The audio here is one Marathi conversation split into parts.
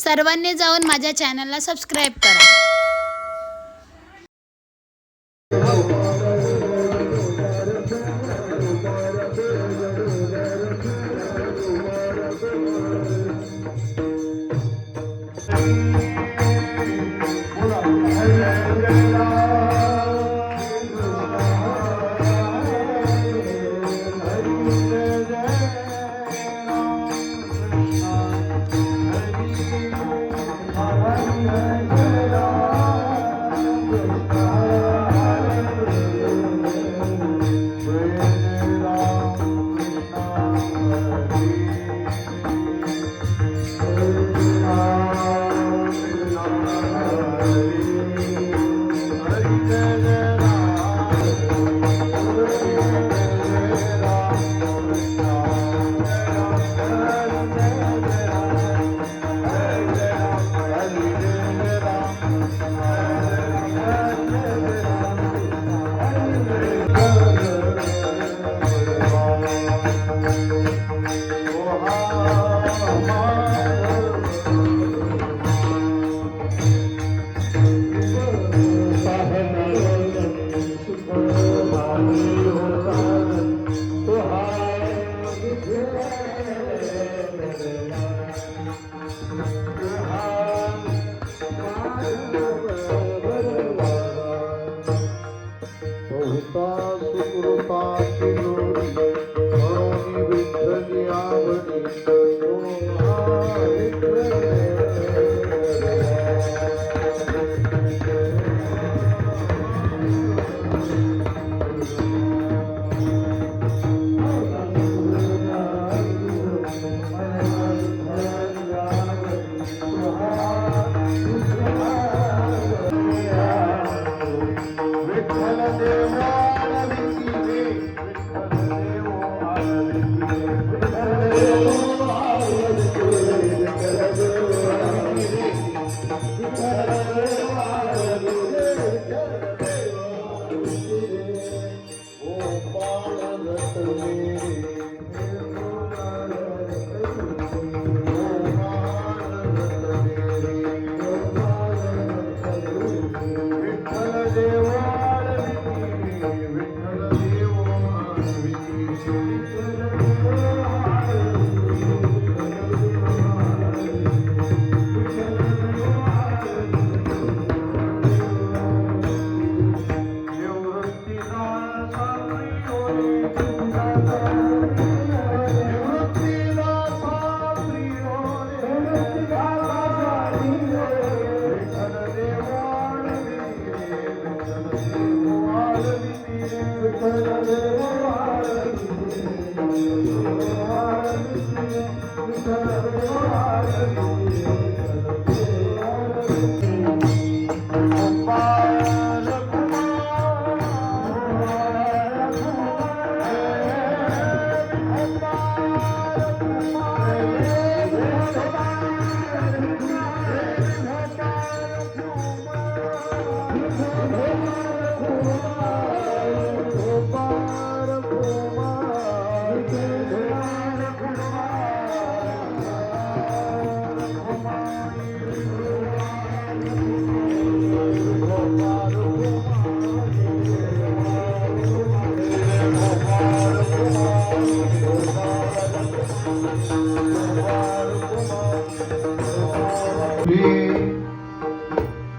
सर्वांनी जाऊन माझ्या चॅनलला सबस्क्राईब करा.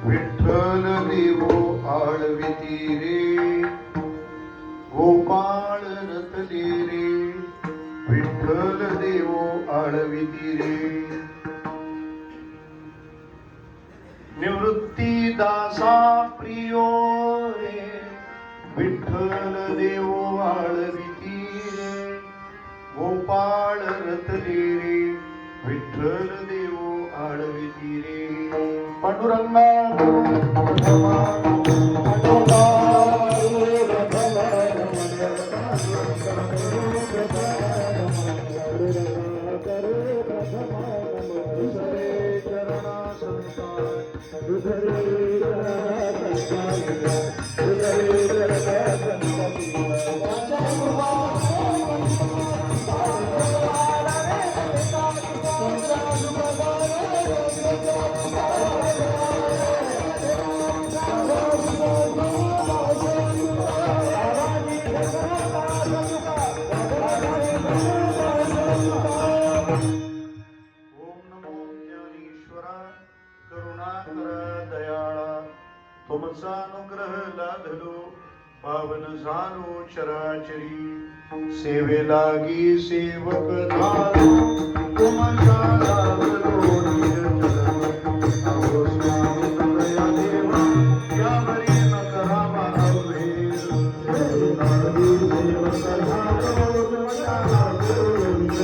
विठ्ठल देवो आळविती रे, गोपाळ रतले रे. विठ्ठल देवो आळविती रे, निवृत्ती दासा प्रियो रे. विठ्ठल देवो आळविती रे, गोपाळ रतले रे. विठ्ठल देवो आळविती रे. पांडुरंगा ओम नमो ज्ञानेश्वरा करुणाकरा दयाळा तुमचा अनुग्रह लाधलो पावन झालो चराचरी सेवे लागी सेवक झालो तुमचा लाभलो निज अहो स्वामी दया देवा यावरी न करावा अवघेर सेवे लागी सेवक झालो तुमचा लाभलो निज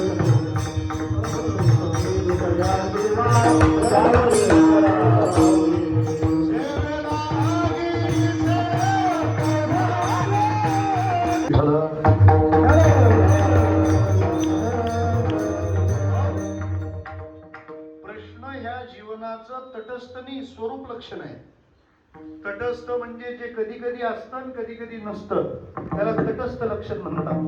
प्रश्न ह्या जीवनाचं तटस्थनी स्वरूप लक्षण आहे. तटस्थ म्हणजे जे कधी कधी असतं आणि कधी कधी नसतं त्याला तटस्थ लक्षण म्हणतात.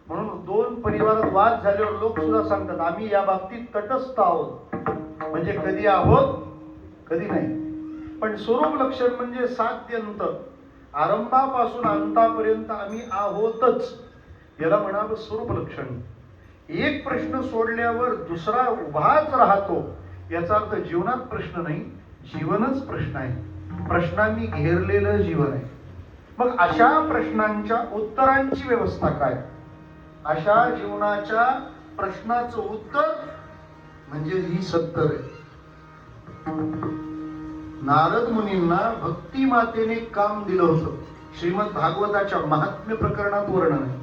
म्हणून दोन परिवारात वाद झाल्यावर लोक सुद्धा सांगतात आम्ही या बाबतीत तटस्थ आहोत, म्हणजे कधी आहोत कधी नाही. पण स्वरूप लक्षण म्हणजे साध्यंत, आरंभापासून अंतापर्यंत आम्ही आहोतच, याला म्हणावं स्वरूप लक्षण. एक प्रश्न सोडल्यावर दुसरा उभाच राहतो याचा अर्थ जीवनात प्रश्न नाही, जीवनच प्रश्न आहे, प्रश्नांनी घेरलेलं जीवन आहे. मग अशा प्रश्नांच्या उत्तरांची व्यवस्था काय? अशा जीवनाच्या प्रश्नाचं उत्तर म्हणजे ही सत्तर आहे. नारद मुनींना भक्ती मातेने काम दिलं होतं. श्रीमद भागवताच्या महात्म्य प्रकरणात वर्णन आहे.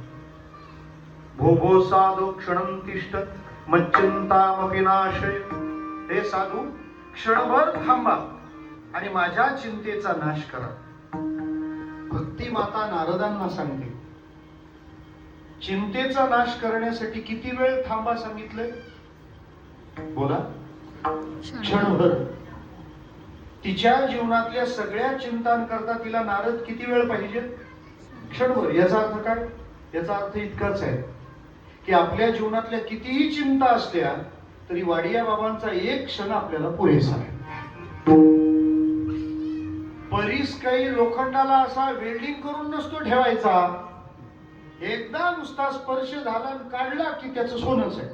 भो भो साधू क्षणं तिष्ठ मच्चिंतामपि नाशय. हे साधू क्षणभर थांबा आणि माझ्या चिंतेचा नाश करा. भक्ती माता नारदांना सांगते चिंतेचा नाश करण्यासाठी किती वेळ थांबा सांगितलंय? बोला. क्षणभर. तिच्या जीवनातल्या सगळ्या चिंतांकरता तिला नारद किती वेळ पाहिजे? क्षणभर. याचा अर्थ काय? याचा अर्थ इतकाच आहे की आपल्या जीवनातल्या कितीही चिंता असल्या तरी वाडिया बाबांचा एक क्षण आपल्याला पुरेसा आहे. परीस काही लोखंडाला असा वेल्डिंग करून नसतो ठेवायचा. एकदा नुसता स्पर्श झाला काढला की त्याचं सोनच आहे.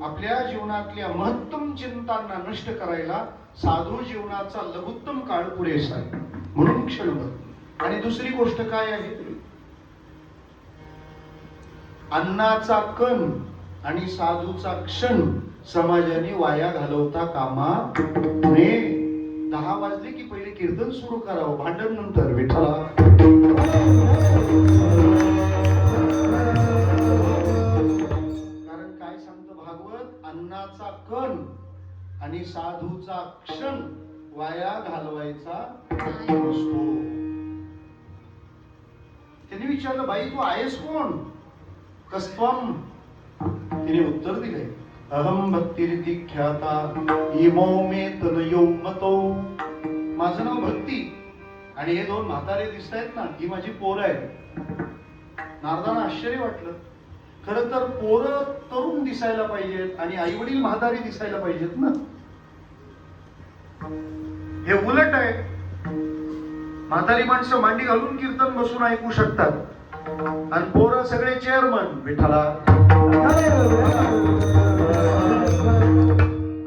आपल्या जीवनातल्या महत्तम चिंतांना नष्ट करायला साधू जीवनाचा लघुत्तम काळ पुरेसा आहे, म्हणून क्षणभर. आणि दुसरी गोष्ट काय आहे? अन्नाचा कण आणि साधूचा क्षण समाजाने वाया घालवता कामा नये. 10 वाजले की पहिले कीर्तन सुरू करावं, भांडण नंतर. विठ्ठला. कारण काय सांगतं भागवत? अन्नाचा कण आणि साधूचा क्षण वाया घालवायचा नसतो. त्यांनी विचारलं बाई तू आहेस कोण? कस्त्वम. तिने उत्तर दिले अहम भक्तिरिति ख्याता इमो मे तनयो मतो. माझं नाव भक्ती आणि हे दोन म्हातारे दिसत आहेत ना, ही माझी पोरं आहेत. नारदांना आश्चर्य वाटलं. खरं तर पोरं तरुण दिसायला पाहिजेत आणि आई वडील म्हातारी दिसायला पाहिजेत ना. हे उलट आहे. म्हातारी माणसं मांडी घालून कीर्तन बसून ऐकू शकतात आणि पोरं सगळे चेअरमन. विठ्ठला.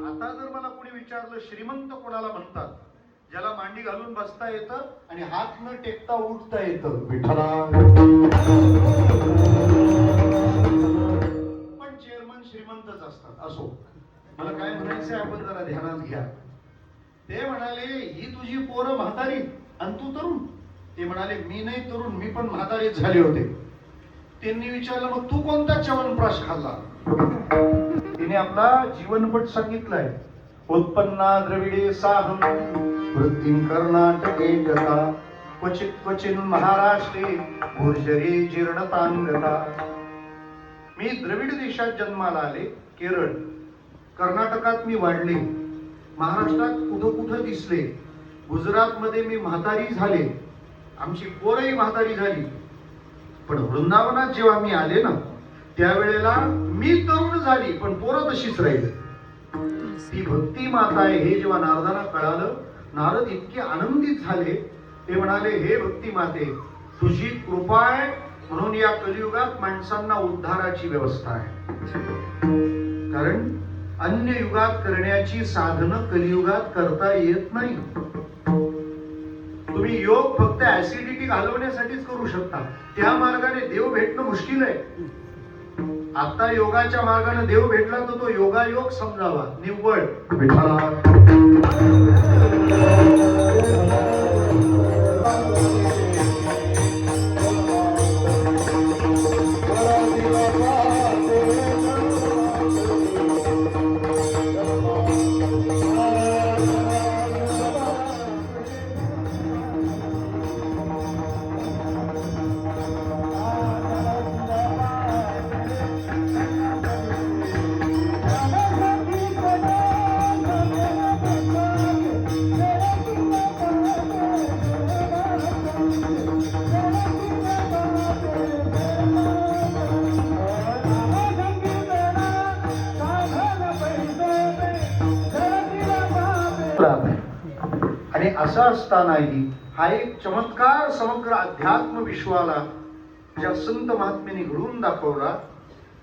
आता जर मला कोणी विचारलं श्रीमंत कोणाला म्हणतात? ज्याला मांडी घालून बसता येतं आणि हात न टेकता उठता येतं. विठ्ठला. पण चेअरमन श्रीमंतच असतात. असो, मला काय म्हणायचंय आपण जरा ध्यानात घ्या. ते म्हणाले ही तुझी पोरं म्हातारी आणि तू तरुण. ते म्हणाले मी नाही तरुण, मी पण म्हातारीच झाले होते. त्यांनी विचारलं मग तू कोणता च्यवनप्राश खाल्ला? तिने आपला जीवनपट सांगितलाय. उत्पन्ना द्रविडे साहम वृत्तीं कर्नाटके गता क्वचित क्वचिन महाराष्ट्रे गुर्जरे जीर्णतांगता. मी द्रविड देशात जन्माला आले, केरळ. कर्नाटकात मी वाढले, महाराष्ट्रात कुठं कुठं दिसले, गुजरात मध्ये मी म्हातारी झाले, आमची पोरही म्हातारी झाली. पण वृंदावनात जेव्हा मी आले ना त्यावेळेला मी तरुण झाली पण पोरं तशीच राहिली. ती भक्ती माता आहे हे जेव्हा नारदांना कळालं, नारद इतके आनंदित झाले. ते म्हणाले, हे भक्ती माते, तुझी कृपा आहे म्हणून या कलियुगात माणसांना उद्धाराची व्यवस्था आहे. कारण अन्य युगात करण्याची साधनं कलियुगात करता येत नाही. तुम्ही योग फक्त ऍसिडिटी घालवण्यासाठीच करू शकता. त्या मार्गाने देव भेटणं मुश्किल आहे. आता योगाच्या मार्गाने देव भेटला तर तो योगायोग समजावा, निव्वळ विठ्ठला. आणि असं असतानाही हा एक चमत्कार समग्र अध्यात्म विश्वाला ज्या संत महात्म्याने घडवून दाखवला.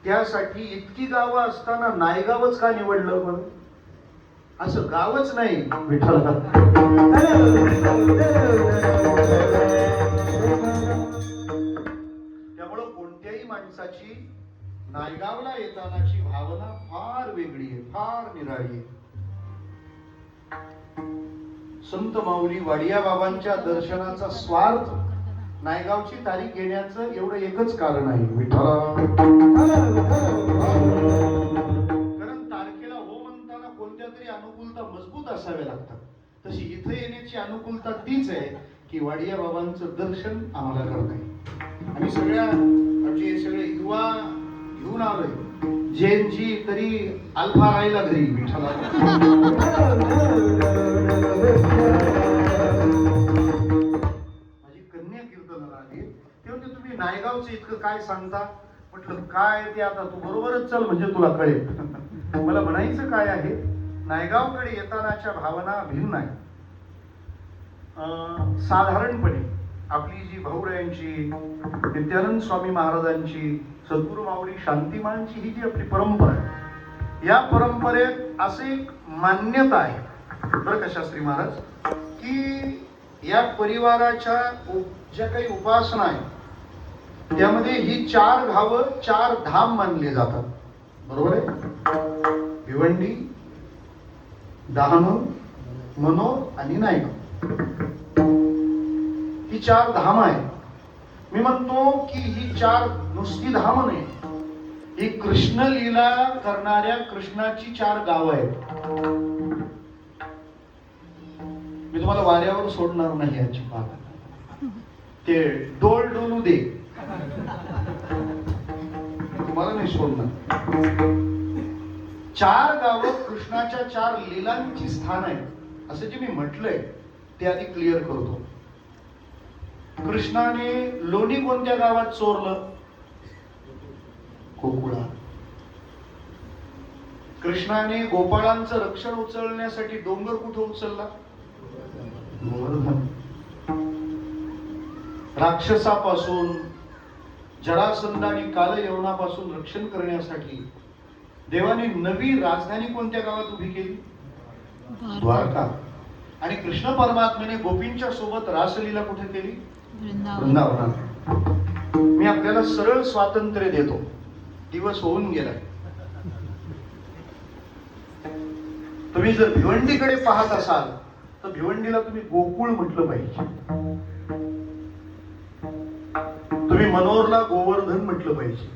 त्यासाठी इतकी गावं असताना नायगावच का निवडलं? पण असं गावच नाही विठ्ठल. त्यामुळं कोणत्याही माणसाची नायगावला येतानाची भावना फार वेगळी आहे, फार निराळी आहे. संत माऊली वाडिया बाबांच्या दर्शनाचा स्वार्थ नायगावची तारीख घेण्याचं एवढं एकच कारण आहे विठ्ठला. कारण तारखेला हो म्हणताना कोणत्या तरी अनुकूलता मजबूत असाव्या लागतात. तशी इथे येण्याची अनुकूलता तीच आहे की वाडिया बाबांचं दर्शन आम्हाला करता येईल. आम्ही आमचे सगळे युवा घेऊन आलोय. जैनजी तरी अल्फा राहिला घरी विठ्ठला. माझी कन्या कीर्तनाला आली. ते म्हणते, तुम्ही नायगावचं इतकं काय सांगता? म्हटलं काय ते आता तू बरोबरच चल म्हणजे तुला कळेल. मला म्हणायचं काय आहे, नायगावकडे येतानाच्या भावना भिन्न आहे. साधारणपणे आपली जी भाऊरायांची, नित्यानंद स्वामी महाराजांची, सद्गुरू माऊली शांतीमानची ही जी आपली परंपरा आहे, या परंपरेत असे एक मान्यता आहे बरं का शास्त्री महाराज, की या परिवाराच्या ज्या काही उपासना आहे त्यामध्ये ही 4 गावं 4 धाम मानले जातात. बरोबर आहे? भिवंडी, डहाणू, मनोर आणि नायगाव ही 4 धाम आहे. मी म्हणतो की ही 4 नुसती धाम नाही, ही कृष्ण लीला करणाऱ्या कृष्णाची 4 गावं आहेत. मी तुम्हाला वाऱ्यावर सोडणार नाही अजिबात. ते डोल डोलू दे तुम्हाला नाही सोडणार. 4 गावं कृष्णाच्या 4 लीलांची स्थान आहेत असं जे मी म्हटलंय ते आधी क्लिअर करतो. कृष्णाने लोणी कोणत्या गावात चोरलं? गोकुळा. कृष्णाने गोपाळांचं रक्षण उचलण्यासाठी डोंगर कुठे उचलला? गोवर्धन. राक्षसापासून, जरासंध आणि कालयवनापासून रक्षण करण्यासाठी देवाने नवी राजधानी कोणत्या गावात उभी केली? द्वारका. आणि कृष्ण परमात्म्याने गोपींच्या सोबत रासलीला कुठे केली? वृंदावनात. मी आपल्याला सरळ स्वातंत्र्य देतो, दिवस होऊन गेलाय. तुम्ही जर भिवंडीकडे पाहत असाल तर भिवंडीला तुम्ही गोकुळ म्हटलं पाहिजे. तुम्ही मनोरला गोवर्धन म्हटलं पाहिजे.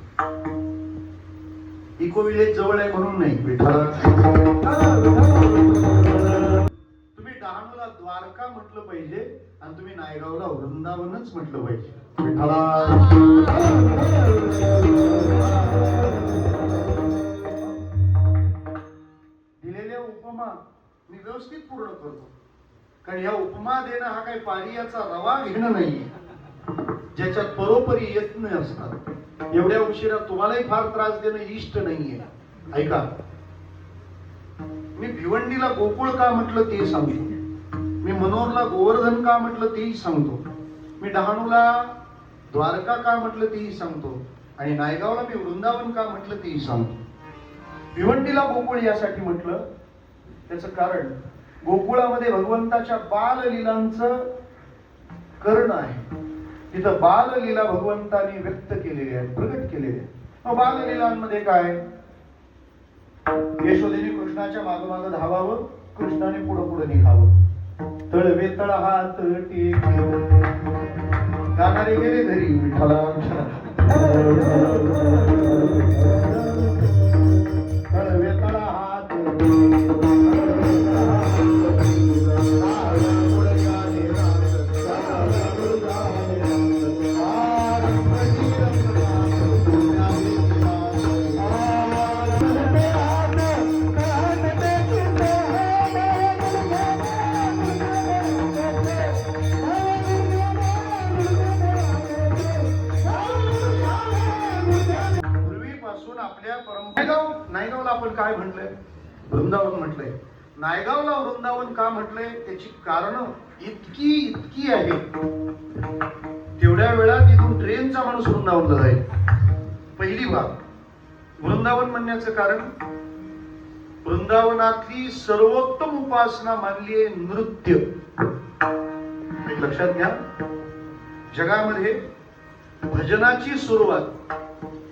इको विलेज जवळ आहे म्हणून नाही विठ्ठला. तुम्ही डहाणूला द्वारका म्हटलं पाहिजे आणि तुम्ही नायगावला वृंदावनच म्हटलं पाहिजे विठ्ठला. दिलेल्या उपमा मी व्यवस्थित पूर्ण करतो, कारण या उपमा देणं हा काही पारियाचा रवा घेणं नाहीये ज्याच्यात परोपरी यत्न असतात. एवढ्या उशिरा तुम्हालाही फार त्रास देणं इष्ट नाहीये. ऐका, मी भिवंडीला गोकुळ का म्हटलं ते सांगतो, मी मनोरला गोवर्धन का म्हटलं तेही सांगतो, मी डहाणूला द्वारका का म्हटलं तेही सांगतो, आणि नायगावला मी वृंदावन का म्हटलं तेही सांगतो. भिवंडीला गोकुळ यासाठी म्हटलं, त्याचं कारण गोकुळामध्ये भगवंताच्या बाललीलांचं कर्ण आहे. तिथं बाललीला भगवंतानी व्यक्त केलेली आहे, प्रगट केलेली आहे. मग बाललीलांमध्ये काय, यशोदेने कृष्णाच्या मागोमाग धावावं, कृष्णाने पुढं पुढे निघावं, तळवे तळ हात टेक, गाणारे गेले घरी विठ्ठला तळवे तळ हात नायगावला आपण काय म्हटलंय, वृंदावन म्हटलंय. नायगावला वृंदावन का म्हटलंय, त्याची कारण इतकी आहे. तेवढ्या वेळात इथून ट्रेनचा माणूस वृंदावनला जाईल. पहिली बाब वृंदावन म्हणण्याचं कारण, वृंदावनातली सर्वोत्तम उपासना मानली आहे नृत्य. एक लक्षात घ्या, जगामध्ये भजनाची सुरुवात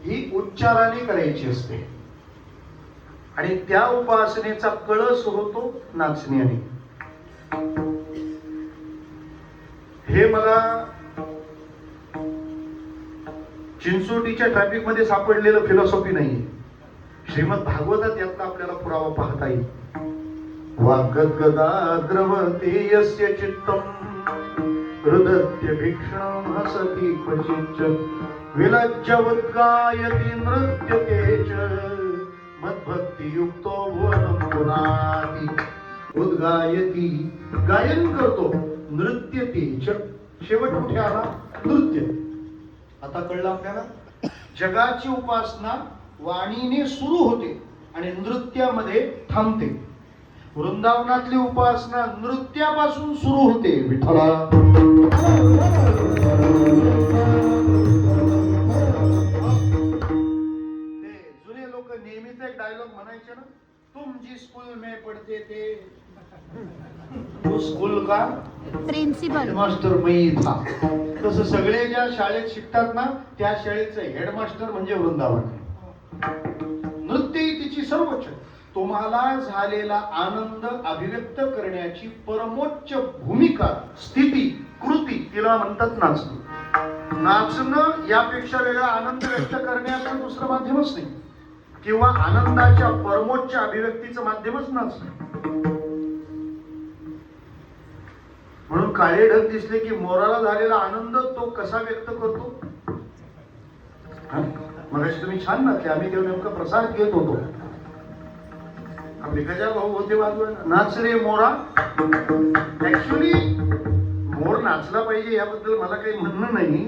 ही उच्चाराने करायची असते, आणि त्या उपासनेचा कळस होतो नाचण्याने. हे मला चिंचोटीच्या ट्रॅफिक मध्ये सापडलेलं फिलॉसॉफी नाहीये. श्रीमद भागवतात यातला आपल्याला पुरावा पाहता येईल. वाग्गद्गदा द्रवते यस्य चित्तम हृदत्य भीक्षणं हसति क्वचिच्च विलज्जवद्गायति नृत्यते च मद्भक्ति युक्तो भुवनं पुनाति. उद्गायति गायन करतो, नृत्यते च शेवट कुठे आला, नृत्य. आता कळलं आपल्याला, जगाची उपासना वाणीने सुरू होते आणि नृत्यामध्ये थांबते. वृंदावनातली उपासना नृत्यापासून सुरू होते. विठ्ठला जुने लोक नेहमीच एक डायलॉग म्हणायचे ना, तुम जी स्कूल में पढ़ते थे वो स्कूल का प्रिन्सिपल हेडमास्टर मी था. तसं सगळे ज्या शाळेत शिकतात ना, त्या शाळेचं हेडमास्टर म्हणजे वृंदावन. नृत्य ही तिची सर्वोच्च, तुम्हाला झालेला आनंद अभिव्यक्त करण्याची परमोच्च भूमिका, स्थिती, कृती, तिला म्हणतात नाचणं. नाचणं यापेक्षा वेगळा आनंद व्यक्त करण्याचं दुसरं माध्यमच नाही, किंवा आनंदाच्या परमोच्च अभिव्यक्तीचं माध्यमच नाचणं. म्हणून काळे ढग दिसले की मोराला झालेला आनंद तो कसा व्यक्त करतो. मगाशी तुम्ही छान नाचले, आम्ही तेव्हा नेमका प्रसाद घेत होतो. आपले गजा भाऊ होते वाजवायला, नाच रे मोरा. ऍक्च्युली मोर नाचला पाहिजे याबद्दल मला काही म्हणणं नाही,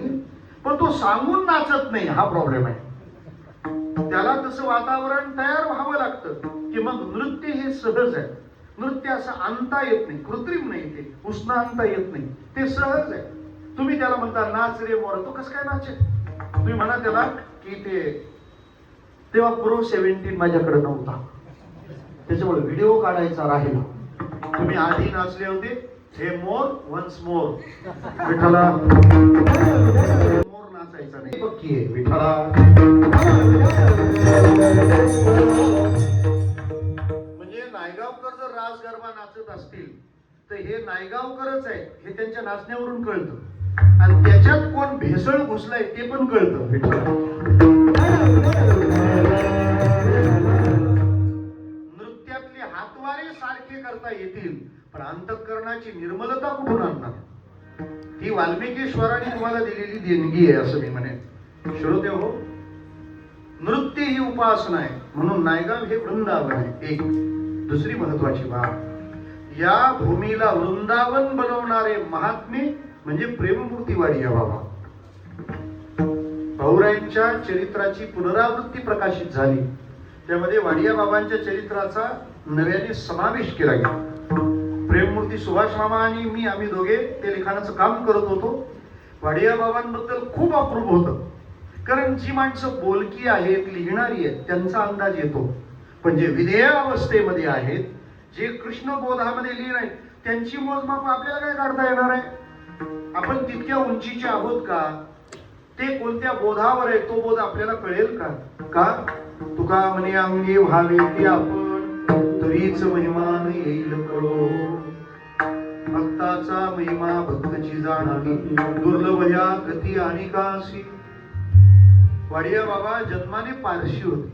पण तो सांगून नाचत नाही, हा प्रॉब्लेम आहे. त्याला तसं वातावरण तयार व्हावं लागतं की मग नृत्य हे सहज आहे. नृत्य असं आणता येत नाही, कृत्रिम नाही, ते उष्ण आणता येत नाही, ते सहज आहे. तुम्ही त्याला म्हणता नाच रे मोरा, तो कसं काय नाचेल. तुम्ही म्हणा त्याला की ते तेव्हा प्रो 17 माझ्याकडे नव्हता, त्याच्यामुळे व्हिडिओ काढायचा राहिला. तुम्ही आधी नाचले होते, हे मोर वन्स मोर. विठ्ठला मोर नाचायचा नाही, पक्की आहे. विठ्ठला म्हणजे नायगावकर जर रास गरबा नाचत असतील तर हे नायगावकरच आहे हे त्यांच्या नाचण्यावरून कळतं, आणि त्याच्यात कोण भेसळ घुसलाय ते पण कळतं. विठ्ठला नृत्यातले हातवारे सारखे करता येतील, पण अंतःकरणाची निर्मलता कुठून आणणार. ही वाल्मिकेश्वराने तुम्हाला दिलेली देणगी आहे असं मी म्हणेन. श्रोते हो, नृत्य ही उपासना आहे, म्हणून नायगाव हे वृंदावन आहे. एक दुसरी महत्वाची बाब, या भूमीला वृंदावन बनवणारे महात्मे म्हणजे प्रेममूर्ती वाडिया बाबा. भाऊरायांच्या चरित्राची पुनरावृत्ती प्रकाशित झाली, त्यामध्ये वाडिया बाबांच्या चरित्राचा नव्याने समावेश केला गेला. प्रेममूर्ती सुभाष मामा आणि मी, आम्ही दोघे ते लिखाणाचं काम करत होतो. वाडिया बाबांबद्दल खूप अप्रूप होतं, कारण जी माणसं बोलकी आहेत, लिहिणारी आहेत, त्यांचा अंदाज येतो. पण जे विधेय अवस्थेमध्ये आहेत, जे कृष्ण बोधामध्ये लीन आहेत, त्यांची मोजमाप आपल्याला काय काढता येणार आहे? आपण तितक्या उंचीचे आहोत का? ते कोणत्या बोधावर आहे, तो बोध आपल्याला कळेल का? का तुका म्हणे अंगी व्हावे ते आपण, तरीच महिमान येईल कळो. भक्ताचा महिमा भक्तची जाणावी, दुर्लभ या गती आणि कासी. वाडिया बाबा जन्माने पारशी होते,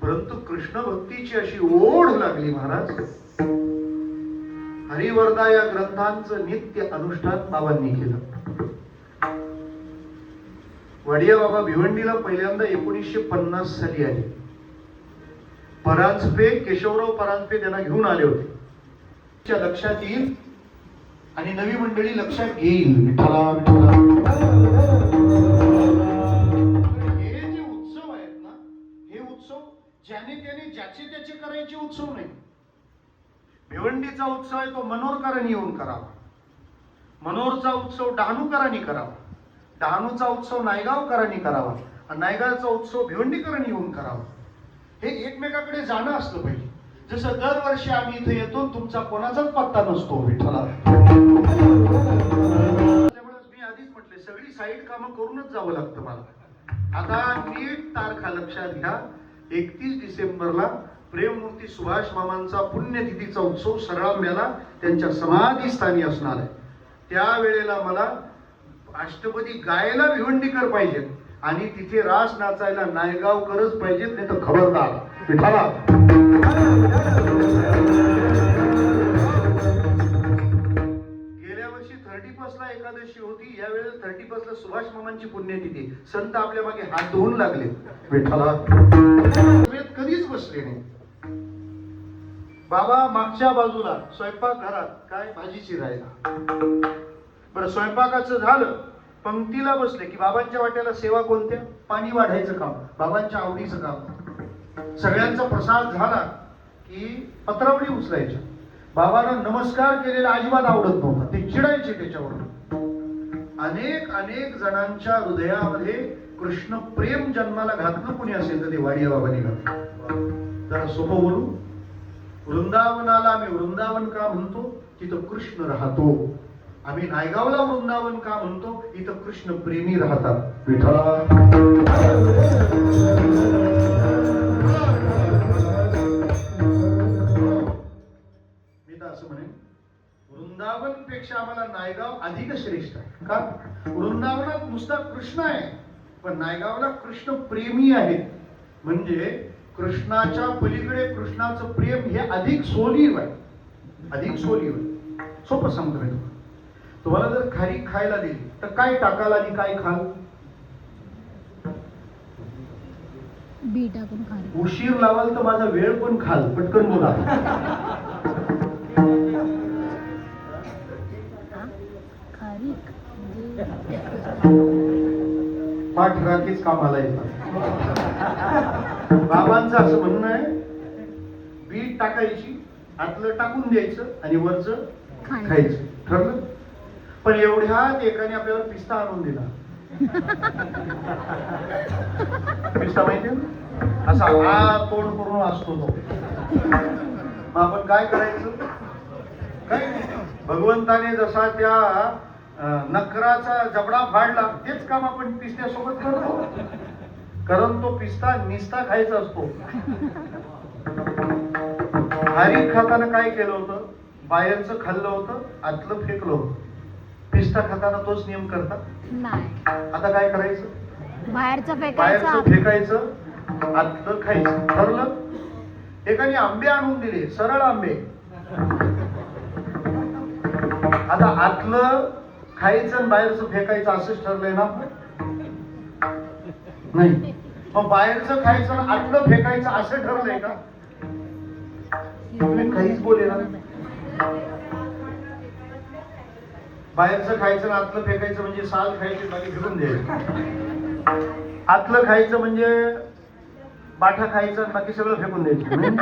परंतु कृष्ण भक्तीची अशी ओढ लागली महाराज. हरिवरदा या ग्रंथांचं नित्य अनुष्ठान बाबांनी केलं. वाडिया बाबा भिवंडीला पहिल्यांदा 1950 साली आले. परांजपे, केशवराव परांजपे त्यांना घेऊन आले होते. च्या लक्षात येईल आणि नवी मंडळी लक्षात घेईल. विठ्ठला विठ्ठला. हे जे उत्सव आहेत ना, हे उत्सव ज्याने त्याने ज्याचे त्याचे करायचे उत्सव नाही. भिवंडीचा उत्सव आहे तो मनोरकरांनी येऊन करावा. मनोरचा उत्सव डहाणूकरांनी करावा. डहाणूचा उत्सव नायगावकरांनी करावा. आणि नायगावचा उत्सव भिवंडीकरांनी येऊन करावा. हे एकमेकाकडे जाणं असलं पाहिजे. जसं दरवर्षी आम्ही इथे येतो, तुमचा कोणाचाच पत्ता नसतो. विठ्ठला. त्यामुळे मी आधीच म्हटले, सगळी साईड कामं करूनच जावं लागतं मला. आता नीट तारखा लक्षात घ्या. 31 डिसेंबरला प्रेममूर्ती सुभाष मामांचा पुण्यतिथीचा उत्सव सरळांब्याला त्यांच्या समाधीस्थानी असणार आहे. त्यावेळेला मला अष्टपदी गायला भिवंडीकर पाहिजेत आणि तिथे रास नाचायला नायगावकरच पाहिजेत, नाही तर खबरदार. विठ्ठला. गेल्या वर्षी 31 ला एकादशी होती, यावेळेला 31 ला सुभाष मामांची पुण्यतिथी. संत आपल्या मागे हात धुवून लागले. विठ्ठला. कधीच बसले नाही. बाबा मागच्या बाजूला स्वयंपाक घरात काय भाजी चिरायला. बरं, स्वयंपाकाचं झालं, पंक्तीला बसले की बाबांच्या वाट्याला सेवा कोणत्या? पाणी वाढायचं काम, बाबांच्या आवडीचं काम. सगळ्यांचा प्रसाद झाला की पत्रावळी उचलायच्या. बाबांना नमस्कार केलेला अजिबात आवडत नव्हता, ते चिडायचे त्याच्यावर. अनेक अनेक जणांच्या हृदयामध्ये कृष्ण प्रेम जन्माला घातलं कुणी असेल तर ते वाडिया बाबांनी घातलं. जरा सोपं बोलू. वृंदावनाला आम्ही वृंदावन का म्हणतो? तिथं कृष्ण राहतो. आम्ही नायगावला वृंदावन का म्हणतो? इथं कृष्ण प्रेमी राहतात. विठ्ठला. मी तर असं म्हणेन, वृंदावन पेक्षा आम्हाला नायगाव अधिक श्रेष्ठ आहे. का? वृंदावनात नुसता कृष्ण आहे, पण नायगावला कृष्ण प्रेमी आहेत. म्हणजे कृष्णाच्या पलीकडे कृष्णाचं प्रेम हे अधिक सोलीव आहे. अधिक सोलीव आहे. सोपं सांगतो मी तुम्हाला. जर खारी खायला दिली तर काय टाकाल आणि काय खाल? बी टाकून खारी. उशीर लावाल तर माझा वेळ पण खाल. पटकन बोला. पाठ राखीच कामाला येतात. बाबांचं असं म्हणणं आहे, बीट टाकायची, आतलं टाकून द्यायचं आणि वरचं खायचं. ठरलं? पण एवढ्यात एकाने आपल्याला पिस्ता आणून दिला. पिस्ता माहिती ना, असा हा तोंड करून असतो तो. मग आपण काय करायचं? काय भगवंताने जसा त्या नखराचा जबडा फाडला, तेच काम आपण पिस्त्यासोबत करतो. कारण तो पिस्ता निस्ता खायचा असतो. खारीक खाताना काय केलं होतं? बाहेरचं खाल्लं होतं, आतलं फेकलं होतं. पिस्ता खाताना तोच नियम करतात नाही. आता काय करायचं? बाहेरचं फेकायचं, आतलं खायचं. ठरलं? एकाने आंबे आणून दिले, सरळ आंबे. आता आतलं खायचं आणि बाहेरचं फेकायचं असंच ठरलंय ना? नाही. मग बाहेरचं खायचं आणि आतलं फेकायचं असं ठरलंय का? तुम्ही काहीच बोले ना. बाहेरचं खायचं आणि आतलं फेकायचं म्हणजे साल खायची, बाकी फिरून द्यायचं. आतलं खायचं म्हणजे बाठा खायचा आणि बाकी सगळं फेकून द्यायचं नाही.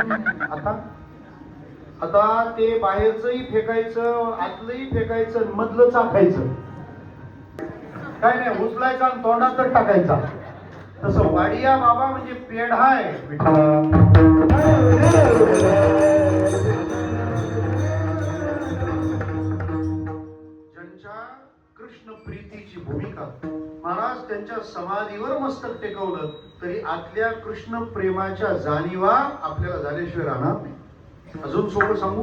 आता ते बाहेरचंही फेकायचं, आतलंही फेकायचं आणि मधलं चाखायचं. काय नाही, उचलायचा आणि तोंडातच टाकायचा. तसं वाडिया बाबा म्हणजे पेढा आहे विठ्ठला. ज्यांच्या कृष्ण प्रीतीची भूमिका, महाराज त्यांच्या समाधीवर मस्तक टेकवलं तरी आतल्या कृष्ण प्रेमाच्या जाणीवा आपल्याला झाल्याशिवाय राहणार नाही. अजून सोपं सांगू,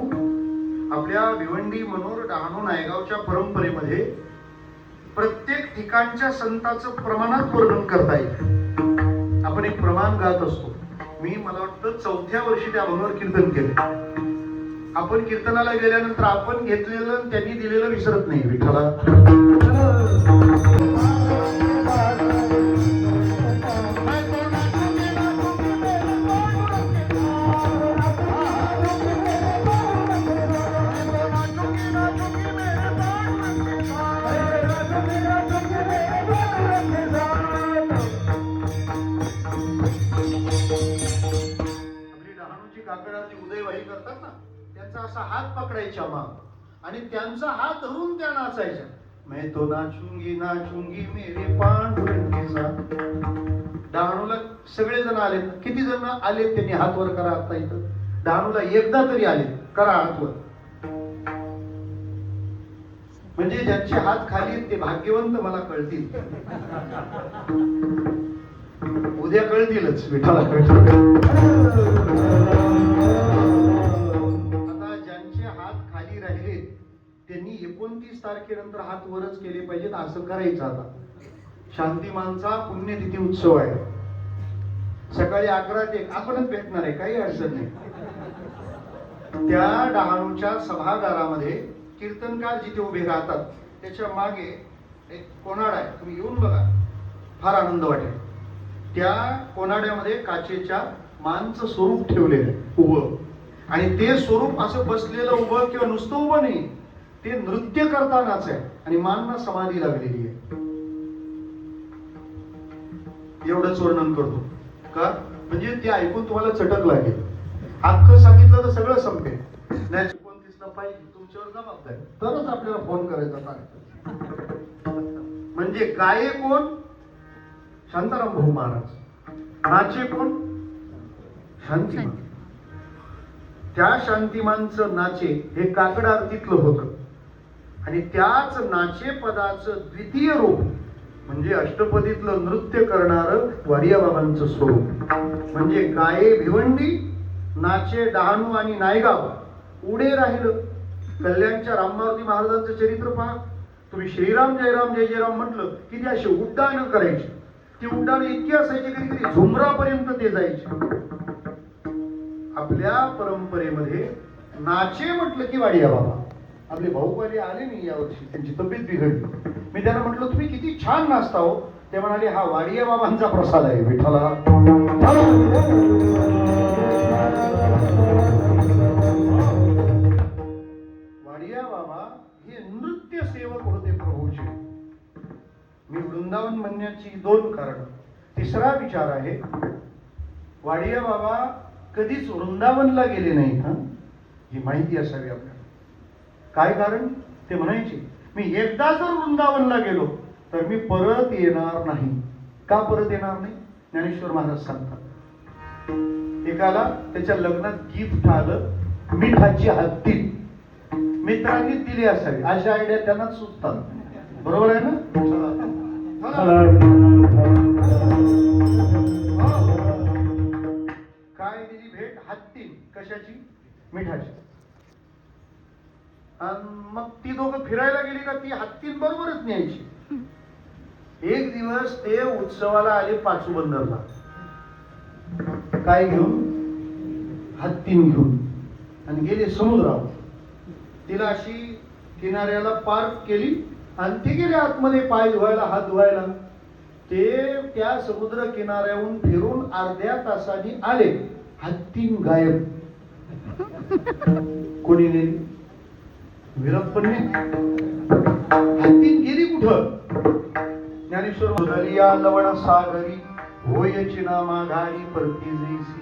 आपल्या भिवंडी, मनोर, डहाणू, नायगावच्या परंपरेमध्ये प्रत्येक ठिकाणच्या संतांचं प्रमाणात वर्णन करता येईल. आपण एक प्रमाण गात असतो. मला वाटतं 4थ्या वर्षी त्या अभंगावर कीर्तन केले. आपण कीर्तनाला गेल्यानंतर आपण घेतलेलं त्यांनी दिलेलं विसरत नाही विठ्ठला. उदयवाही करतात ना, त्यांचा असा हात पकडायचा माग आणि त्यांचा हात धरून त्या नाचायच्या. मैं तो नाचूंगी नाचूंगी मेरे पांडुरंगे साथ. डहाणूला सगळे जण आले. किती जण आले त्यांनी हात वर करा. आता इथं डहाणूला एकदा तरी आले, करा हात वर. म्हणजे ज्यांचे हात खाली आहेत ते भाग्यवंत मला कळतील. उद्या कळतीलच विठाला कळतील. आता ज्यांचे हात खाली राहिले त्यांनी 29 तारखेनंतर हात वरच केले पाहिजेत. असं करायचं. आता शांतिमानचा पुण्यतिथी उत्सव आहे. सकाळी 11 ते 1 आपणच भेटणार आहे, काही अडचण नाही. त्या डहाणूच्या सभागारामध्ये कीर्तनकार जिथे उभे राहतात त्याच्या मागे एक कोनाडा आहे. तुम्ही येऊन बघा, फार आनंद वाटेल. त्या कोनाड्यामध्ये काचेच्या मानचं स्वरूप ठेवलेलं आहे उभं. आणि ते स्वरूप असं बसलेलं उभं किंवा नुसतं उभं नाही, ते नृत्य करतानाच आहे आणि मानना समाधी लागलेली आहे. एवढंच वर्णन करतो का, म्हणजे ते ऐकून तुम्हाला चटक लागेल. हक्क सांगितलं तर सगळं संपेल. नाही 29ला पाहिजे तुमच्यावर जबाबदारी, तरच आपल्याला फोन करायचा. म्हणजे गाये कोण? शांताराम भाऊ महाराज. नाचे कोण? शांतिमान. त्या शांतिमानचं नाचे हे काकड आरतीतलं होतं आणि त्याच नाचे पदाचं द्वितीय रूप म्हणजे अष्टपदीतलं नृत्य करणारं वाडिया बाबांचं स्वरूप. म्हणजे गाये भिवंडी, नाचे डहाणू आणि नायगाव, उडे राहिलं. कल्याणच्या राममारुती महाराजांचं चरित्र पहा तुम्ही. श्रीराम जयराम जय जयराम म्हटलं की ते असे उड्डाण करायचे. ते उड्डाण इतके असायचे कधी कधी झुमरापर्यंत ते जायचे. आपल्या परंपरेमध्ये नाचे म्हटलं की वाडिया बाबा. आपले भाऊपाली आले नाही यावर्षी, त्यांची तब्येत बिघडली. मी त्यांना म्हटलं तुम्ही किती छान नाचता हो. ते म्हणाले हा वाडिया बाबांचा प्रसाद आहे विठ्ठला. वाडिया बाबा हे नृत्य सेवक होते प्रभूचे. मी वृंदावन म्हणण्याची 2 कारण. तिसरा विचार आहे, वाडिया बाबा कधीच वृंदावनला गेले नाहीत. ही माहिती असावी आपल्याला. काय कारण? ते म्हणायचे मी एकदा जर वृंदावनला गेलो तर मी परत येणार नाही. का परत येणार नाही? ज्ञानेश्वर महाराज सांगतात. एकाला त्याच्या लग्नात गिफ्ट आलं, मिठाची हत्ती. मित्रांनी दिली असावी अशा आयडिया त्यांना सुचतात. बरोबर आहे ना? काय दिली भेट? हत्ती. कशाची? मिठाची. मग ती दोघं फिरायला गेली का ती हत्तींबरोबरच न्यायची. एक दिवस ते उत्सवाला आले पाचूबंदरला. काय घेऊन? हत्तीन घेऊन. आणि गेले समुद्रावर. तिला अशी किनाऱ्याला पार्क केली आणि ते गेले आतमध्ये पाय धुवायला, हात धुवायला. ते त्या समुद्र किनाऱ्याहून फिरून अर्ध्या तासांनी आले. हत्तीन गायब. कोणी नेली? विरप्पने. हत्तीन गेली कुठं? ज्ञानेश्वर या लवण सागरी होयची ना माघारी परती जैसी.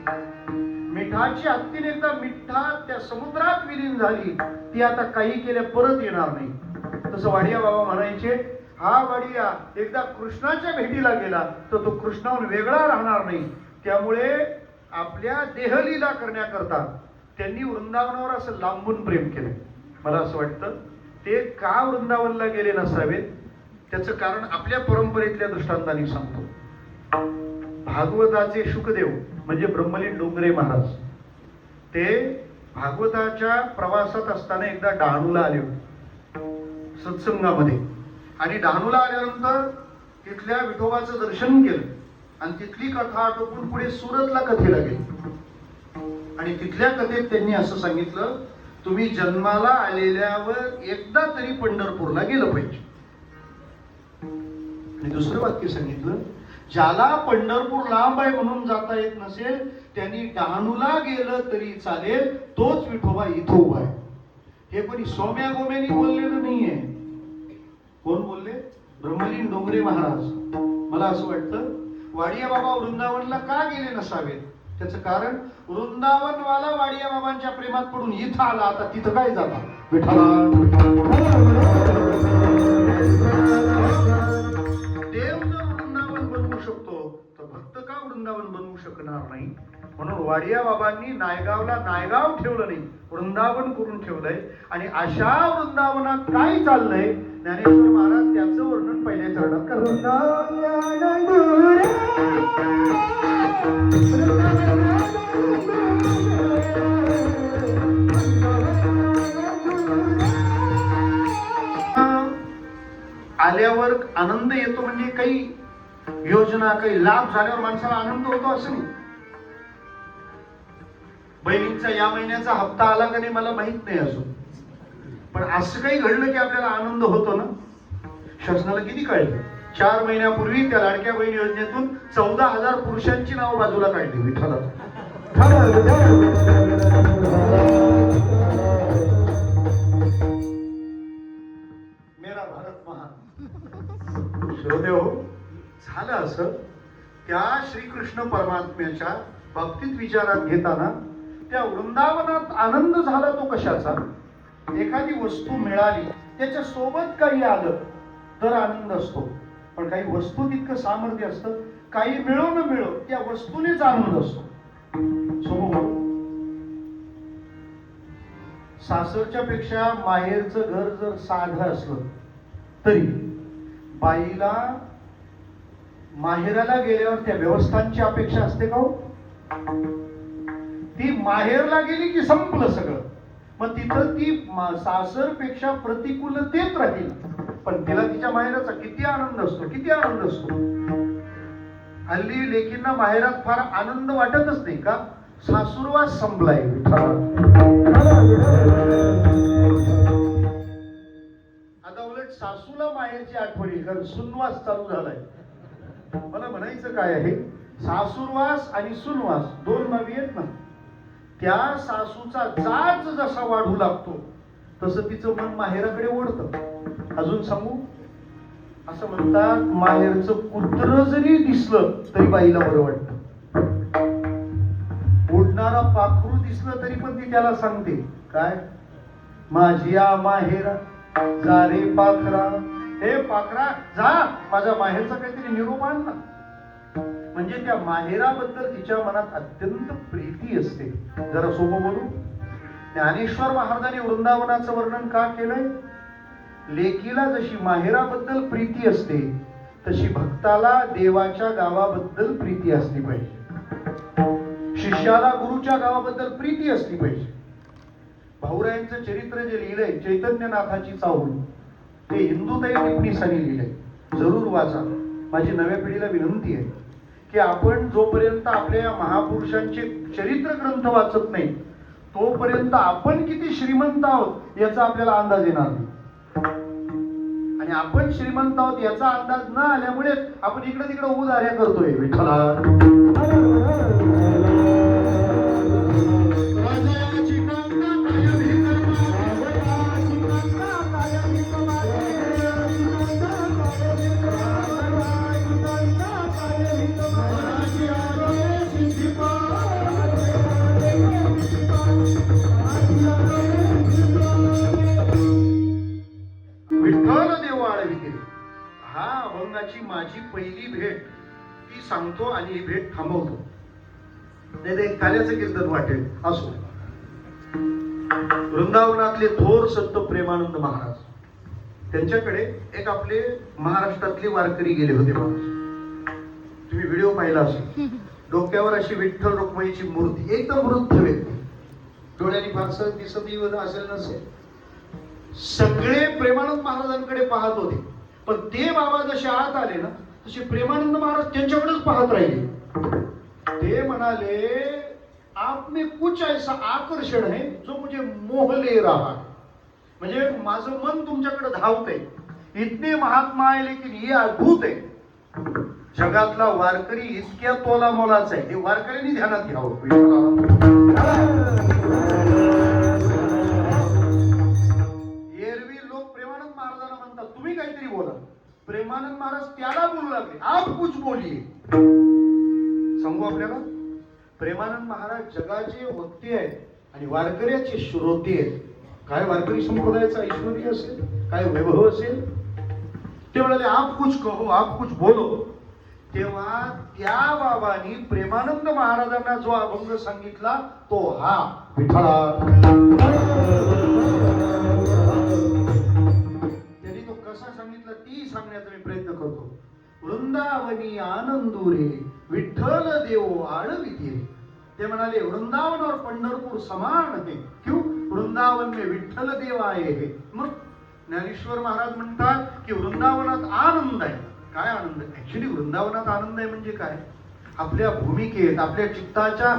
मिठाची हत्तीने एकदा मिठात त्या समुद्रात विलीन झाली, ती आता काही केल्या परत येणार नाही. तसं वाडिया बाबा म्हणायचे, हा वाडिया एकदा कृष्णाच्या भेटीला गेला तर तो कृष्णाहून वेगळा राहणार नाही. त्यामुळे आपल्या देहलीला करण्याकरता त्यांनी वृंदावनावर असं लांबून प्रेम केलं. मला असं वाटतं ते का वृंदावनला गेले नसावेत, त्याचं कारण आपल्या परंपरेतल्या दृष्टांताने सांगतो. भागवताचे शुकदेव म्हणजे ब्रह्मलीन डोंगरे महाराज, ते भागवताच्या प्रवासात असताना एकदा डहाणूला आले होते सत्संगामध्ये. आणि डहाणूला आल्यानंतर तिथल्या विठोबाचं दर्शन केलं आणि तिथली कथा आटोपून पुढे सुरतला कथेला गेले. आणि तिथल्या कथेत त्यांनी असं सांगितलं, तुम्ही जन्माला आलेल्यावर एकदा तरी पंढरपूरला गेलं पाहिजे. आणि दुसरं वाक्य सांगितलं, ज्याला पंढरपूर लांब आहे म्हणून जाता येत नसेल त्यांनी डहाणूला गेलं तरी चालेल, तोच विठोबा इथं उभा आहे. हे कोणी सोम्या गोम्यानी बोललेलं नाहीये. कोण बोलले? ब्रह्मलीन डोंगरे महाराज. मला असं वाटतं वाडिया बाबा वृंदावनला का गेले नसावेत, त्याचं कारण वृंदावनवाला वाडिया बाबांच्या प्रेमात पडून इथं आला, आता तिथं काय जाता विठ्ठला. देव जर वृंदावन बनवू शकतो तर भक्त का वृंदावन बनवू शकणार नाही. म्हणून वाडिया बाबांनी नायगावला नायगाव ठेवलं नाही, वृंदावन करून ठेवलंय. आणि अशा वृंदावनात काय चाललंय ज्ञानेश्वर महाराज त्याचं वर्णन पहिल्या चरणात करतात. आल्यावर आनंद येतो म्हणजे काही योजना काही लाभ झाल्यावर माणसाला आनंद होतो असं नाही. बहिणींचा या महिन्याचा हप्ता आला का नाही मला माहित नाही अजून, पण असं काही घडलं की आपल्याला आनंद होतो ना. शासनाला किती कळलं, 4 महिन्यापूर्वी त्या लाडक्या बहीण योजनेतून 14,000 पुरुषांची नावं बाजूला काढली विठ्ठला. मेरा भारत महान. श्रोतेहो, झालं असं त्या श्रीकृष्ण परमात्म्याच्या बाबतीत विचारात घेताना त्या वृंदावनात आनंद झाला तो कशाचा. एखादी वस्तू मिळाली त्याच्या सोबत काही आलं तर आनंद असतो, पण काही वस्तू तितकं सामर्थ्य असतं, काही मिळो न मिळो त्या वस्तूनेच आनंद असतो. समोर सासरच्या पेक्षा माहेरचं घर जर साधं असलं तरी बाईला माहेराला गेल्यावर त्या व्यवस्थांची अपेक्षा असते का हो. ती माहेरला गेली की संपलं सगळं, मग तिथं ती सासर पेक्षा प्रतिकूलतेत राहील, पण तिला तिच्या माहेराचा किती आनंद असतो, किती आनंद असतो. हल्ली लेकींना माहेरात फार आनंद वाटतच नाही का, सासूरवास संपलाय. आता उलट सासूला माहेरची आठवण येईल, कारण सुनवास चालू झालाय. मला म्हणायचं काय आहे, सासूरवास आणि सुनवास दोन नवी आहेत ना. त्या सासूचा जाच जसा वाढू लागतो तसं तिचं मन माहेराकडे ओढतं. अजून सांगू, असं म्हणतात माहेरचं कुत्र जरी दिसलं तरी बाईला बरं वाटतं. उडणारा पाखरू दिसलं तरी पण ती त्याला सांगते काय, माझी आ माहेरा जा रे पाखरा, हे पाखरा जा, माझ्या माहेरचा काहीतरी निरोप आण ना. म्हणजे त्या माहेराबद्दल तिच्या मनात अत्यंत प्रीती असते. जरा सोपं बोलू, ज्ञानेश्वर महाराजांनी वृंदावनाचं वर्णन का केलंय. लेकीला जशी माहेराबद्दल प्रीती असते तशी भक्ताला देवाच्या गावाबद्दल प्रीती असली पाहिजे. शिष्याला गुरुच्या गावाबद्दल प्रीती असली पाहिजे. भाऊरायांचं चरित्र जे लिहिलंय चैतन्यनाथाची चाहूल, ते हिंदुताई टिप्पणीसाठी लिहिलंय, जरूर वाचा. माझी नव्या पिढीला विनंती आहे की आपण जोपर्यंत आपल्या या महापुरुषांचे चरित्र ग्रंथ वाचत नाही तोपर्यंत आपण किती श्रीमंत आहोत याचा आपल्याला अंदाज येणार नाही. आणि आपण श्रीमंत आहोत याचा अंदाज न आल्यामुळे आपण इकडे तिकडे उदार्या करतोय. विठ्ठला महाराजाची माझी पहिली भेट ती सांगतो आणि ही भेट थांबवतो. नाही एक काल्याचं कीर्तन वाटेल असो. वृंदावनातले थोर संत प्रेमानंद महाराज, त्यांच्याकडे एक आपले महाराष्ट्रातले वारकरी गेले होते महाराज. तुम्ही व्हिडिओ पाहिला असेल. डोक्यावर अशी विठ्ठल रुक्मिणीची मूर्ती, एकदम वृद्ध व्यक्ती, डोळ्यांनी फारसं दिसत असेल नसेल. सगळे प्रेमानंद महाराजांकडे पाहत होते, पण ते बाबा जसे आत आले ना तसे प्रेमानंद महाराज त्यांच्याकडेच पाहत राहिले. ते म्हणाले, आप में कुछ ऐसा आकर्षण है जो मुझे मोह ले रहा. म्हणजे माझं मन तुमच्याकडे धावतंय. इतने महात्मा आहे लेकिन हे अद्भुत आहे. जगातला वारकरी इतक्या तोला मोलाचा आहे, हे वारकऱ्यांनी ध्यानात घ्यावं. एरवी लोक प्रेमानंद महाराजांना म्हणतात तुम्ही काहीतरी बोला. प्रेमानंद महाराज त्याला बोलू लागले, आप कुछ बोलिये. सांगू आपल्याला, प्रेमानंद महाराज जगाचे वक्ते आहेत आणि वारकऱ्याचे श्रोते आहेत. काय वारकरी संप्रदायाचं ऐश्वर्य असेल, काय वैभव असेल. ते म्हणाले आप कुछ कहो, आप कुछ बोलो. तेव्हा त्या बाबांनी प्रेमानंद महाराजांना जो अभंग सांगितला तो हा विठ्ठला. त्यांनी तो कसा सांगितला ती सांगण्याचा मी प्रयत्न करतो. वृंदावनी आनंदुरे विठ्ठल देव आळविते. ते म्हणाले वृंदावन और पंढरपूर समान है, क्यों? वृंदावन में विठ्ठल देव आहे हे. मग ज्ञानेश्वर महाराज म्हणतात की वृंदावनात आनंद आहे. काय आनंद? ऍक्च्युली वृंदावनात आनंद आहे म्हणजे काय? आपल्या भूमिकेत, आपल्या चित्ताच्या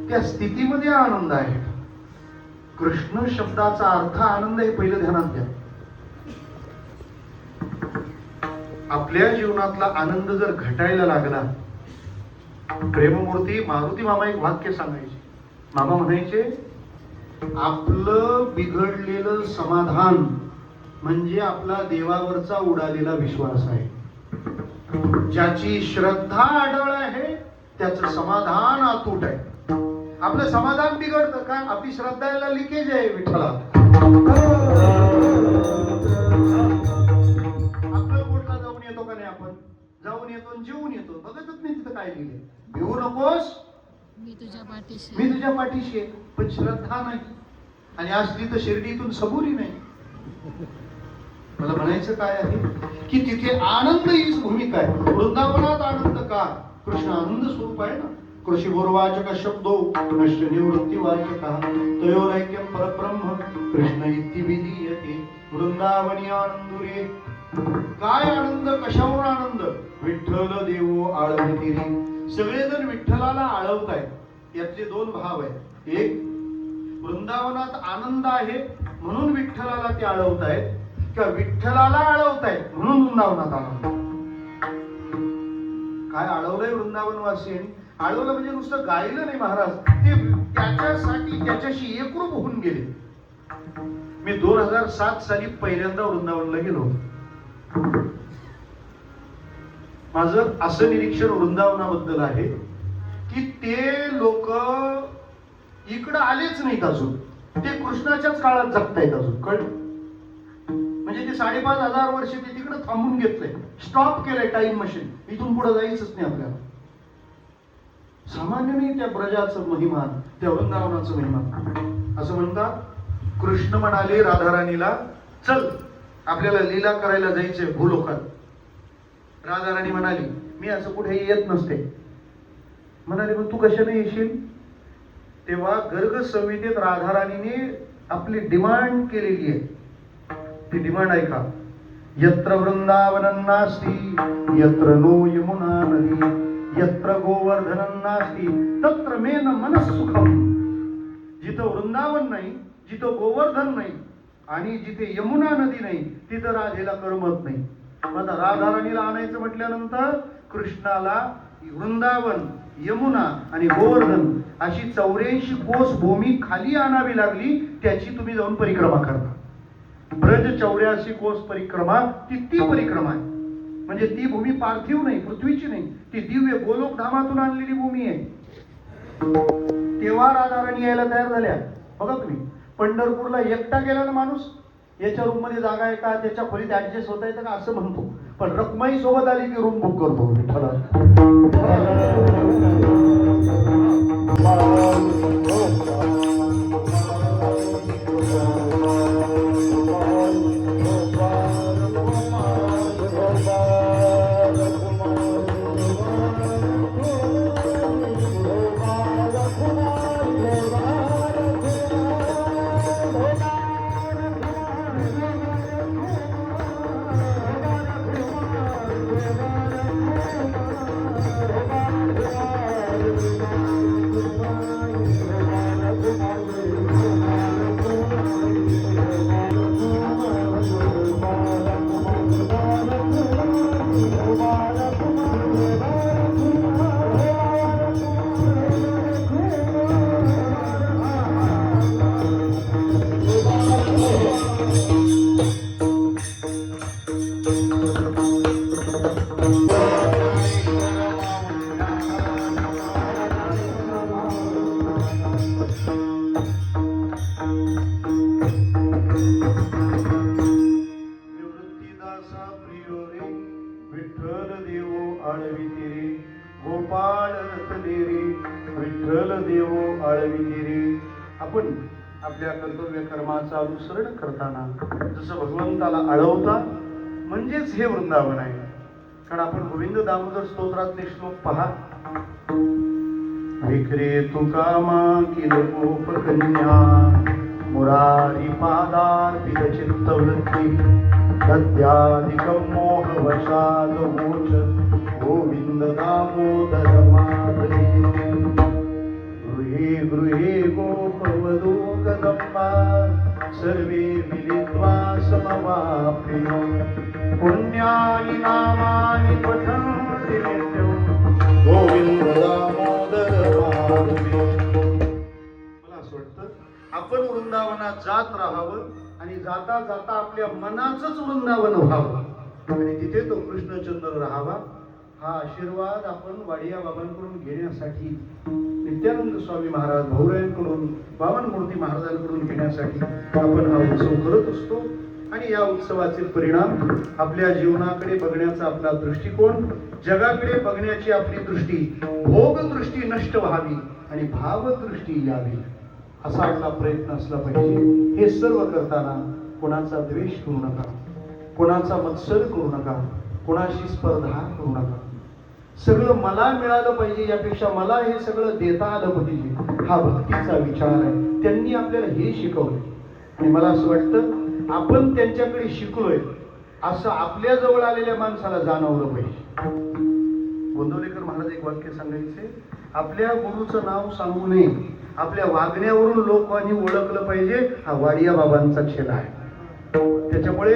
त्या स्थितीमध्ये आनंद आहे. कृष्ण शब्दाचा अर्थ आनंद हे पहिलं ध्यानात घ्या. आपल्या जीवनातला आनंद जर घटायला लागला, प्रेममूर्ती मारुती मामा एक वाक्य सांगायचे. मामा म्हणायचे, आपलं बिघडलेलं समाधान म्हणजे आपला देवावरचा उडालेला विश्वास आहे. ज्याची श्रद्धा अढळ आहे त्याचं समाधान अतूट आहे. आपलं समाधान बिघडतं का? आपली श्रद्धाला लिकेज आहे विठ्ठला. अक्कलकोटला जाऊन येतो का नाही आपण? जाऊन येतो, जेवून येतो, बघतच नाही तिथं काय लिहिले. भिवू नकोस, मी तुझ्या पाठीशी आहे. पण श्रद्धा नाही, आणि असली तर शिर्डीतून सबुरी नाही. मला म्हणायचं काय आहे की तिथे आनंद हीच भूमिका आहे. वृंदावनात आनंद का? कृष्ण आनंद स्वरूप आहे ना. कृषी बोरवाचक शब्दो नश्य निवृत्ती वाचक तयोरैक्यम परब्रह्म कृष्ण इति विधीयते. वृंदावनी आनंदुरे. काय आनंद? कशावरून आनंद? विठ्ठल देवो आळविते. सगळेजण विठ्ठलाला आळवतायत. यातले दोन भाव आहेत. एक, वृंदावनात आनंद आहे म्हणून विठ्ठलाला ते आळवतायत, किंवा विठ्ठलाला आळवतायत म्हणून वृंदावनात आनंद. काय आळवलंय वृंदावनवासीयांनी? आळवलं म्हणजे नुसतं गायलं नाही महाराज, ते त्याच्यासाठी त्याच्याशी एकरूप होऊन गेले. मी 2007 साली पहिल्यांदा वृंदावनला गेलो. माझं असं निरीक्षण वृंदावनाबद्दल आहे की ते लोक इकडं आलेच नाहीत अजून. ते कृष्णाच्याच काळात जगतायत अजून. कळलं? म्हणजे ते 5,500 वर्ष ते तिकडे थांबून घेतलंय, स्टॉप केलंय टाइम मशीन. इथून पुढे जायचंच नाही आपल्याला. सामान्य नाही त्या ब्रजाचं महिमा, त्या वृंदावनाचं महिमा. असं म्हणतात, कृष्ण म्हणाले राधाराणीला, चल आपल्याला लीला करायला जायचंय भूलोकात. राधाराणी म्हणाली, मी असं कुठे येत नसते. म्हणाले, मग तू कशाने येशील? तेव्हा गर्ग संहितेत राधाराणीने आपली डिमांड केलेली आहे. ती डिमांड ऐका. यत्र वृंदावनं नास्ति यत्र नो यमुना नदी यत्र गोवर्धनं नास्ति तत्र मे न मनस्सुखम. जिथं वृंदावन नाही, जिथं गोवर्धन नाही आणि जिथे यमुना नदी नाही, तिथं राधेला करमत नाही. आता राधाराणीला आणायचं म्हटल्यानंतर कृष्णाला वृंदावन, यमुना आणि गोवर्धन अशी 84 कोस भूमी खाली आणावी लागली. त्याची तुम्ही जाऊन परिक्रमा करता. ब्रज 84 कोस परिक्रमा, ती परिक्रमा आहे. म्हणजे ती भूमी पार्थिव नाही, पृथ्वीची नाही, ती दिव्य गोलोक धामातून आणलेली भूमी आहे. तेव्हा राधाराणी यायला तयार झाल्या. बघा तुम्ही, पंढरपूरला एकटा गेला ना माणूस, याच्या रूम मध्ये जागा आहे का, त्याच्या खोलीत ऍडजस्ट होता येतं का असं म्हणतो, पण रखमाई सोबत आली की रूम बुक करतो विठ्ठला. विठ्ठल देवो आळविते रे, गोपाळ रतले रे, विठ्ठल देवो आळविते रे. आपण आपल्या कर्तव्य कर्माचं अनुसरण करताना जसं भगवंताला आळवता म्हणजेच हे वृंदावन आहे. कारण आपण गोविंद दामोदर स्तोत्रातले श्लोक पहा. विक्रे तुका मागील गोपकन्या, मुरारी पादार्पित चित्तवृत्ती, सद्याधिकं मोहवशाद मोच, गोविंद दामोदर माधवी. गृहे गृहे गोपवधू कदंबा, सर्वे मिलित्वा समवाप्रियो, पुण्यानि नामानि पठन्ति नित्यं, गोविंद दामोदर माधवी. मला असं वाटतं आपण वृंदावनात जात राहावं आणि जाता जाता आपल्या मनाचंच वृंदावन व्हावं आणि तिथे तो कृष्णचंद्र राहावा. हा आशीर्वाद आपण वाडिया बाबांकडून घेण्यासाठी, नित्यानंद स्वामी महाराज भाऊरायांकडून, बावनमूर्ती महाराजांकडून घेण्यासाठी आपण हा उत्सव करत असतो. आणि या उत्सवाचे परिणाम आपल्या जीवनाकडे बघण्याचा आपला दृष्टिकोन, जगाकडे बघण्याची आपली दृष्टी, भोगदृष्टी नष्ट व्हावी आणि भावदृष्टी यावी असा आपला प्रयत्न असला पाहिजे. हे सर्व करताना कोणाचा द्वेष करू नका, कोणाचा मत्सर करू नका, कोणाशी स्पर्धा करू नका. सगळं मला मिळालं पाहिजे यापेक्षा मला हे सगळं देता आलं पाहिजे, हा भक्तीचा विचार आहे. त्यांनी आपल्याला हे शिकवलं आणि मला असं वाटतं आपण त्यांच्याकडे शिकलोय असं आपल्या जवळ आलेल्या माणसाला जाणवलं पाहिजे. गोंदवलेकर महाराज एक वाक्य सांगायचे, आपल्या गुरुचं नाव सांगू नये, आपल्या वागण्यावरून लोकांनी ओळखलं पाहिजे हा वाडिया बाबांचा छेला आहे. त्याच्यामुळे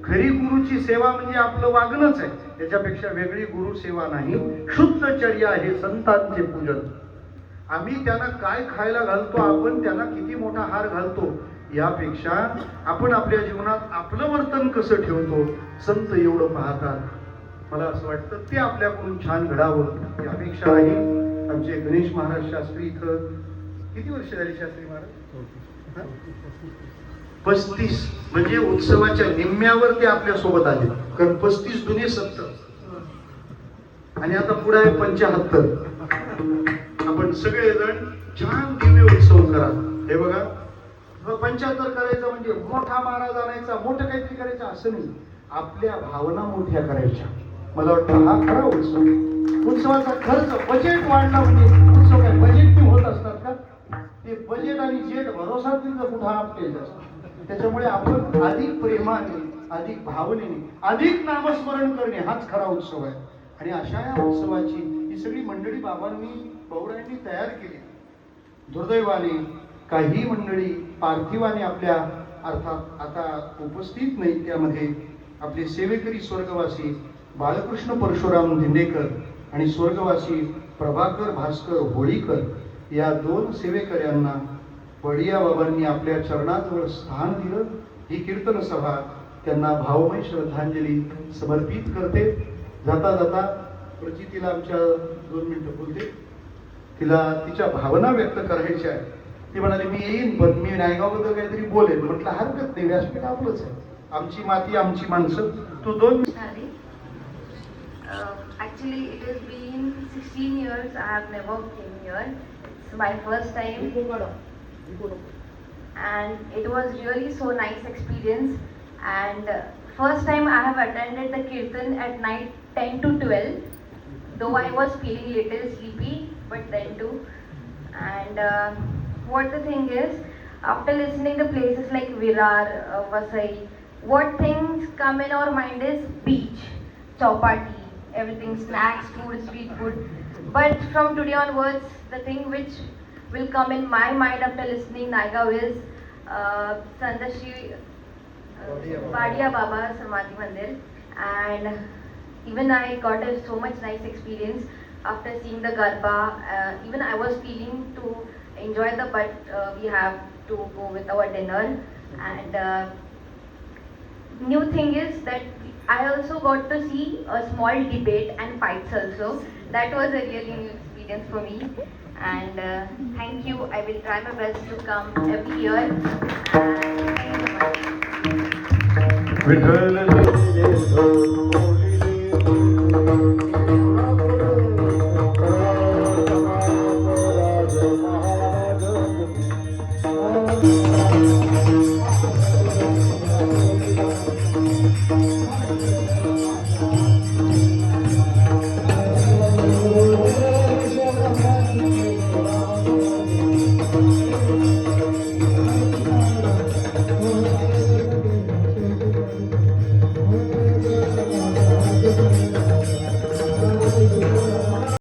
खरी गुरुची सेवा म्हणजे आपलं वागणंच आहे, त्याच्यापेक्षा वेगळी गुरु सेवा नाही. शुद्ध चर्या हे संतांचे पूजन. आम्ही त्यांना काय खायला घालतो, आपण त्यांना किती मोठा हार घालतो, यापेक्षा आपण आपल्या जीवनात आपलं वर्तन कसं ठेवतो संत एवढं पाहतात. मला असं वाटतं ते आपल्याकडून छान घडावं यापेक्षा आहे. आमचे गणेश महाराज शास्त्री इथं किती वर्ष झाली शास्त्री महाराज? 35. म्हणजे उत्सवाच्या निम्म्यावर ते आपल्या सोबत आले. कारण 35 दुने 70 आणि आता पुढे आहे 75. आपण सगळेजण छान दिव्य उत्सव करा. हे बघा 75 करायचं म्हणजे मोठा महाराज आणायचा, मोठं काहीतरी करायचं असं नाही, आपल्या भावना मोठ्या करायच्या. मला वाटतं हा खरा उत्सव. उत्सवाचा खर्च बजेट वाढला म्हणजे उत्सव काय बजेट होत असतात का? ते बजेट आणि जेट भरोसा कुठं आपल्याला. त्याच्यामुळे आपण अधिक प्रेमाने, अधिक भावनेने, अधिक नामस्मरण करणे हाच खरा उत्सव आहे. आणि अशा या उत्सवाची ही सगळी मंडळी बाबांनी, पौरांनी तयार केली. दुर्दैवाने काही मंडळी पार्थिवाने आपल्या अर्थात आता उपस्थित नाही. त्यामध्ये आपले सेवेकरी स्वर्गवासी बालकृष्ण परशुराम दिंडेकर आणि स्वर्गवासी प्रभाकर भास्कर होळीकर या 2 सेवेकऱ्यांना वाडिया बाबांनी आपल्या चरणाजवळ स्थान दिलं. ही कीर्तन सभा त्यांना भावमय श्रद्धांजली समर्पित करते. जाता जाता प्रचितीला आमच्या 2 मिनिटं बोलते, तिला तिच्या भावना व्यक्त करायच्या आहेत. ती म्हणाली मी येईन, पण मी नायगावबद्दल काहीतरी बोलेन. म्हटलं हरकत नाही, व्यासपीठ आपलंच आहे, आमची माती आमची माणसं. तू 2 Shadi. Actually, it has been 16 years I have never came here. It's my first time, and it was really so nice experience. And first time I have attended the kirtan at night 10 to 12. Though I was feeling little sleepy, but then too. And what the thing is, after listening to places like Virar, Vasai, what things come in our mind is beach, chowpatty, everything, snacks, food, street food. But from today onwards, the thing which will come in my mind after listening Naigaon is Sandashi Vadia Baba Samadhi Mandir. And even I got a so much nice experience after seeing the Garba. Even I was feeling to enjoy but we have to go with our dinner. And new thing is that I also got to see a small debate and fights also. That was a really new experience for me. And thank you. I will try my best to come every year. And thank you so much. Vitthal